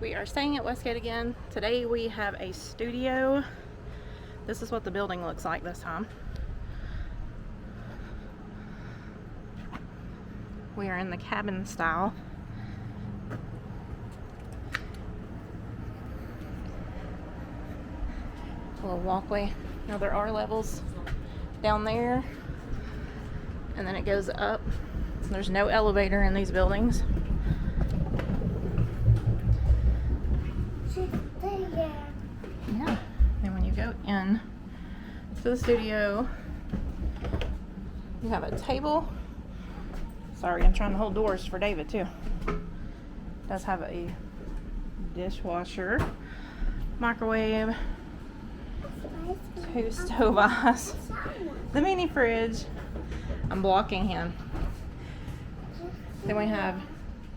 We are staying at Westgate again. Today we have a studio. This is what the building looks like this time. We are in the cabin style. A little walkway. Now there are levels down there, and then it goes up. There's no elevator in these buildings. Yeah, and when you go in to the studio, you have a table. Sorry, I'm trying to hold doors for David too. It does have a dishwasher, microwave, 2 stove eyes, the mini fridge. I'm blocking him. Then we have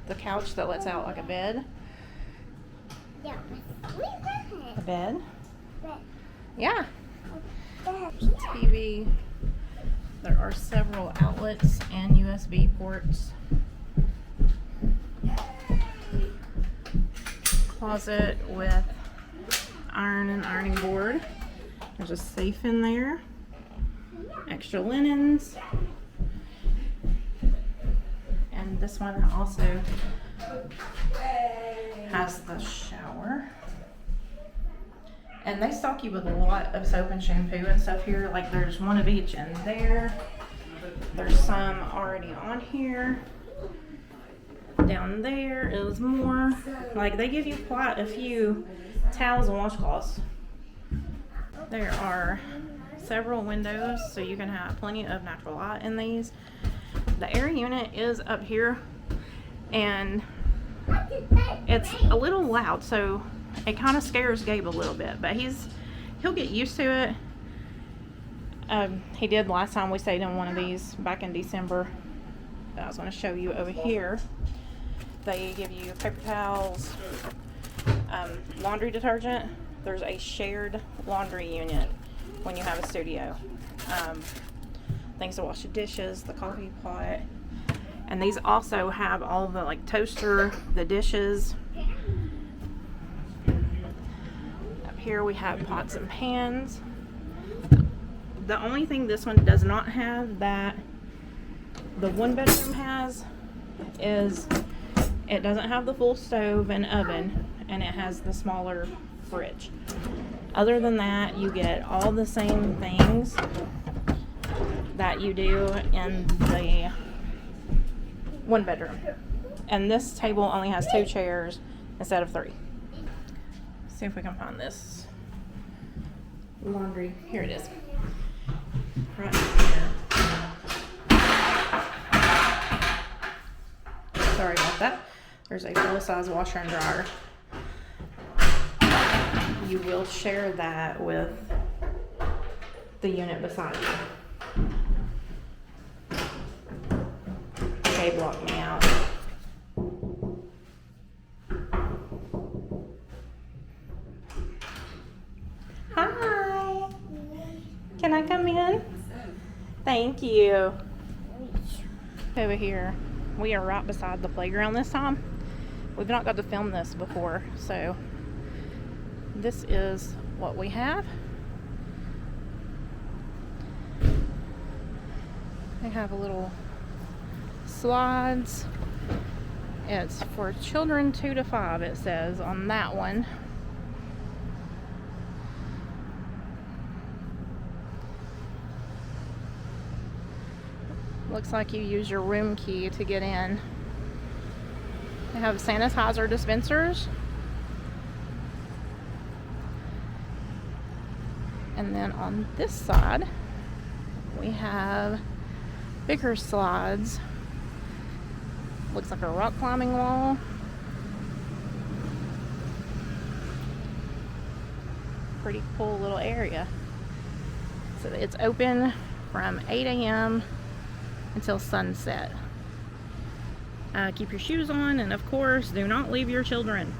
the couch that lets out like a bed. A bed? Yeah. TV. There are several outlets and USB ports. Closet with iron and ironing board. There's a safe in there. Extra linens. And this one also has the shower. And they stock you with a lot of soap and shampoo and stuff here. Like there's one of each in there. There's some already on here. Down there is more. Like they give you quite a few towels and washcloths. There are several windows so you can have plenty of natural light in these. The air unit is up here and it's a little loud, so it kind of scares Gabe a little bit, but he'll get used to it. He did last time we stayed in one of these back in December. I was going to show you over here. They give you paper towels, laundry detergent. There's a shared laundry unit when you have a studio. Things to wash the dishes, the coffee pot. And these also have all the like toaster, the dishes. Up here we have pots and pans. The only thing this one does not have that the one bedroom has is it doesn't have the full stove and oven, and it has the smaller fridge. Other than that, you get all the same things that you do in the one bedroom. And this table only has 2 chairs instead of 3. Let's see if we can find this laundry. Here it is. Right here. Sorry about that. There's a full-size washer and dryer. You will share that with the unit beside you. Okay, block me out. Hi. Can I come in? Thank you. Over here, we are right beside the playground this time. We've not got to film this before, so this is what we have. They have a little slides. It's for children 2 to 5, it says on that one. Looks like you use your room key to get in. They have sanitizer dispensers. And then on this side, we have bigger slides. Looks like a rock climbing wall. Pretty cool little area. So it's open from 8 a.m. until sunset. Keep your shoes on, and of course, do not leave your children.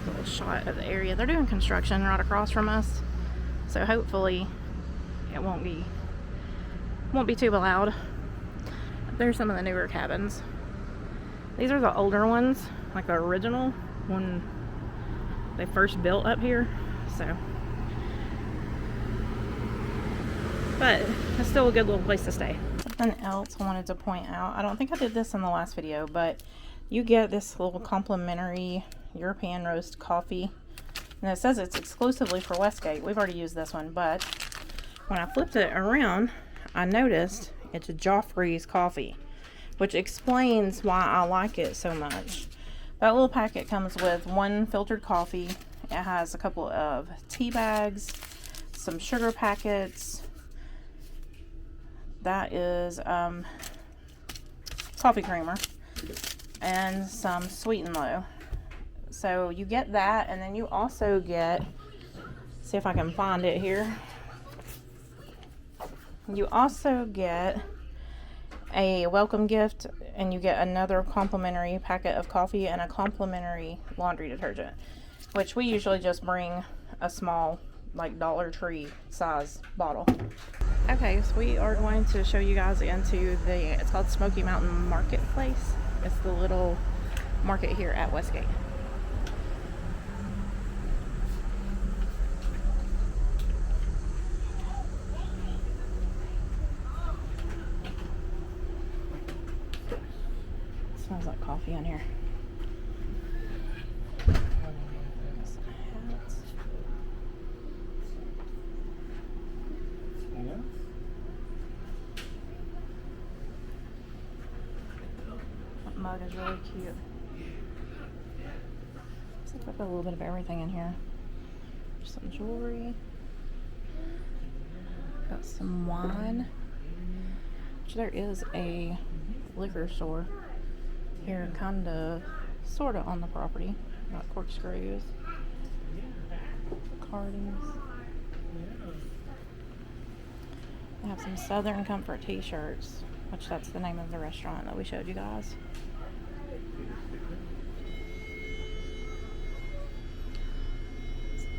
A little shot of the area. They're doing construction right across from us, so hopefully it won't be too loud. There's some of the newer cabins. These are the older ones, like the original when they first built up here. So, but it's still a good little place to stay. Something else I wanted to point out, I don't think I did this in the last video, but you get this little complimentary European roast coffee, and it says it's exclusively for Westgate. We've already used this one, but when I flipped it around, I noticed it's a Joffrey's coffee, which explains why I like it so much. That little packet comes with 1 filtered coffee. It has a couple of tea bags, some sugar packets. That is coffee creamer, and some Sweet and Low. So you get that, and then you also get, see if I can find it here. You also get a welcome gift, and you get another complimentary packet of coffee and a complimentary laundry detergent, which we usually just bring a small, like Dollar Tree size bottle. Okay, so we are going to show you guys into it's called Smoky Mountain Marketplace. It's the little market here at Westgate. Smells like coffee in here. That mug is really cute. Looks like I've got a little bit of everything in here. Some jewelry. Got some wine. Which there is a liquor store here, kind of, sort of on the property. Got corkscrews, cartons. They have some Southern Comfort t-shirts, which that's the name of the restaurant that we showed you guys.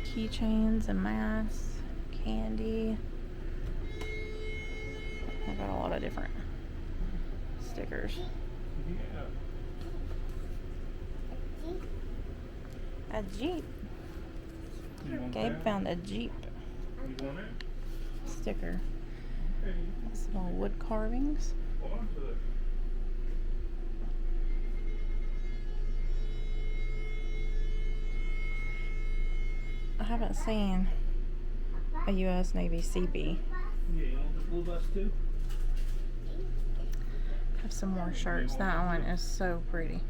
Keychains and masks, candy. I've got a lot of different stickers. A Jeep. Gabe found a Jeep sticker. Small wood carvings. I haven't seen a U.S. Navy CB. Have some more shirts. That one is so pretty.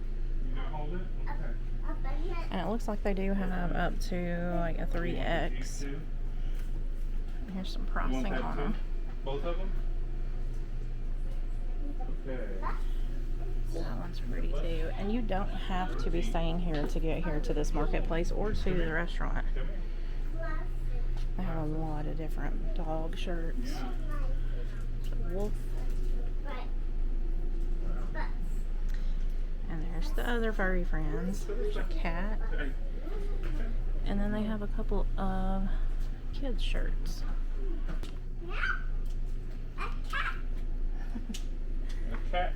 And it looks like they do have up to like a 3X. Here's some pricing on them. Both of them? Okay. That one's pretty too. And you don't have to be staying here to get here to this marketplace or to the restaurant. They have a lot of different dog shirts. Wolf. And there's the other furry friends. There's a cat. And then they have a couple of kids' shirts. A cat.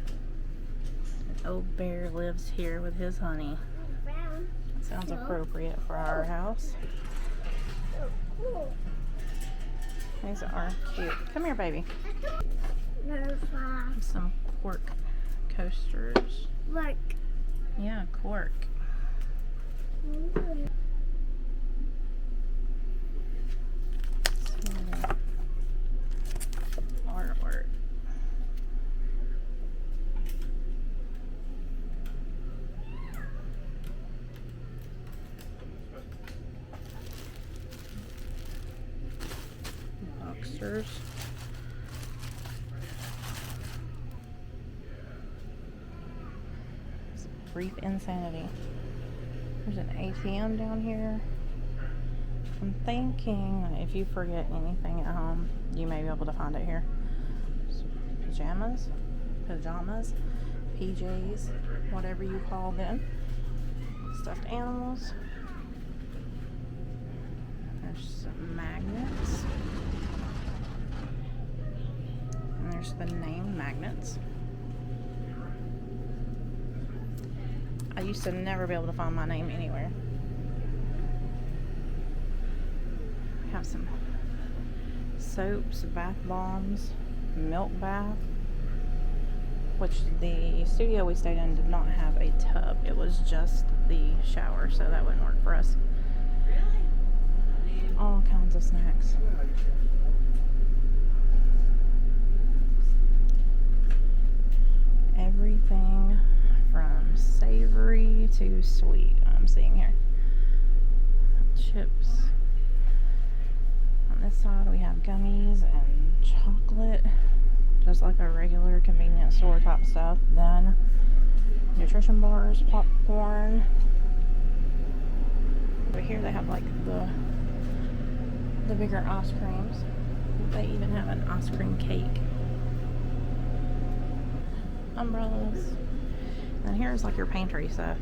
An old bear lives here with his honey. Sounds appropriate for our house. These are cute. Come here, baby. Some cork coasters. Look. Yeah, cork. Artwork. Boxers. Brief insanity. There's an ATM down here. I'm thinking that if you forget anything at home, you may be able to find it here. Pajamas, PJs, whatever you call them. Stuffed animals. There's some magnets. And there's the name magnets. I used to never be able to find my name anywhere. We have some soaps, bath bombs, milk bath, which the studio we stayed in did not have a tub. It was just the shower, so that wouldn't work for us. All kinds of snacks. Everything from savory to sweet, I'm seeing here. Chips. On this side we have gummies and chocolate, just like a regular convenience store type stuff. Then nutrition bars, popcorn. Over here they have like the bigger ice creams. They even have an ice cream cake. Umbrellas. And here's like your pantry stuff.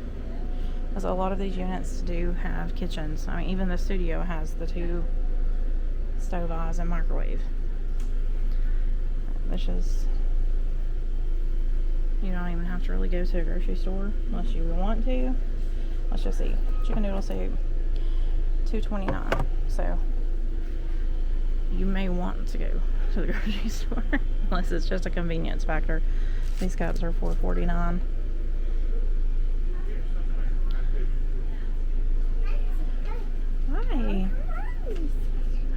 Because a lot of these units do have kitchens. I mean, even the studio has the 2 stove eyes and microwave. This is, you don't even have to really go to a grocery store unless you want to. Let's just see. Chicken noodle soup, $2.29. So you may want to go to the grocery store unless it's just a convenience factor. These cups are $4.49. Hi.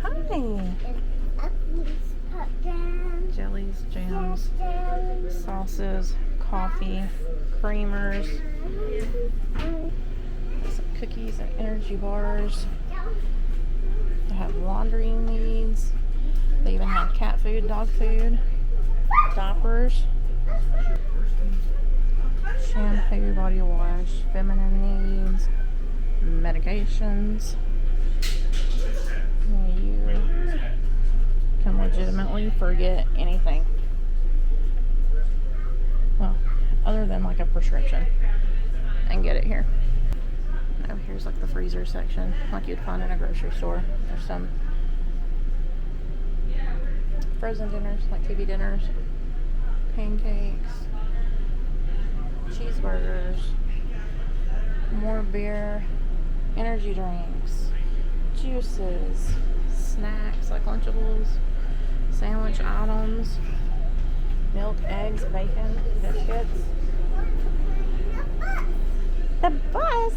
Hi. Jellies, jams, sauces, coffee, creamers, some cookies and energy bars. They have laundry needs. They even have cat food, dog food, diapers, shampoo, body wash, feminine needs, medications. You can legitimately forget anything. Well, other than like a prescription, and get it here. Oh, here's like the freezer section, like you'd find in a grocery store. There's some frozen dinners, like TV dinners, pancakes, cheeseburgers, more beer, energy drinks, juices, snacks like Lunchables, sandwich items, milk, eggs, bacon, biscuits. The bus!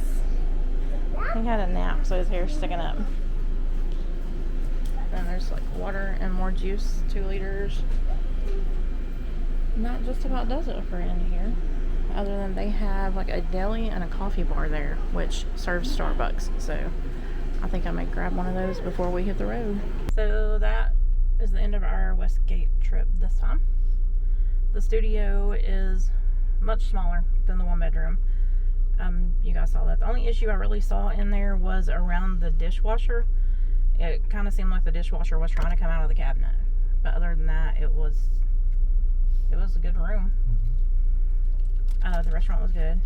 He had a nap, so his hair's sticking up. Then there's like water and more juice, 2 liters. And that just about does it for in here. Other than they have like a deli and a coffee bar there, which serves Starbucks. So I think I might grab one of those before we hit the road. So that is the end of our Westgate trip this time. The studio is much smaller than the 1-bedroom. You guys saw that. The only issue I really saw in there was around the dishwasher. It kind of seemed like the dishwasher was trying to come out of the cabinet. But other than that, it was a good room. The restaurant was good.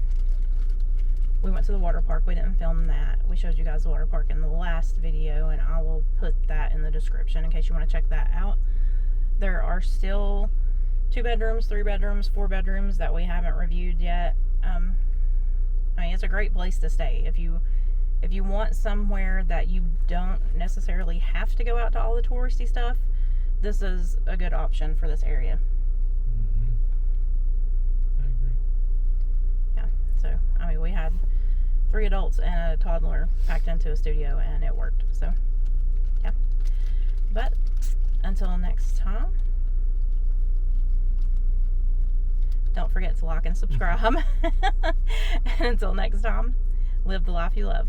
We went to the water park. We didn't film that. We showed you guys the water park in the last video, and I will put that in the description in case you want to check that out. There are still 2 bedrooms, 3 bedrooms, 4 bedrooms that we haven't reviewed yet. I mean, it's a great place to stay. If you want somewhere that you don't necessarily have to go out to all the touristy stuff, this is a good option for this area. I agree. Yeah, so, I mean, we had 3 adults and a toddler packed into a studio, and it worked. So, yeah. But, until next time, don't forget to like and subscribe. And until next time, live the life you love.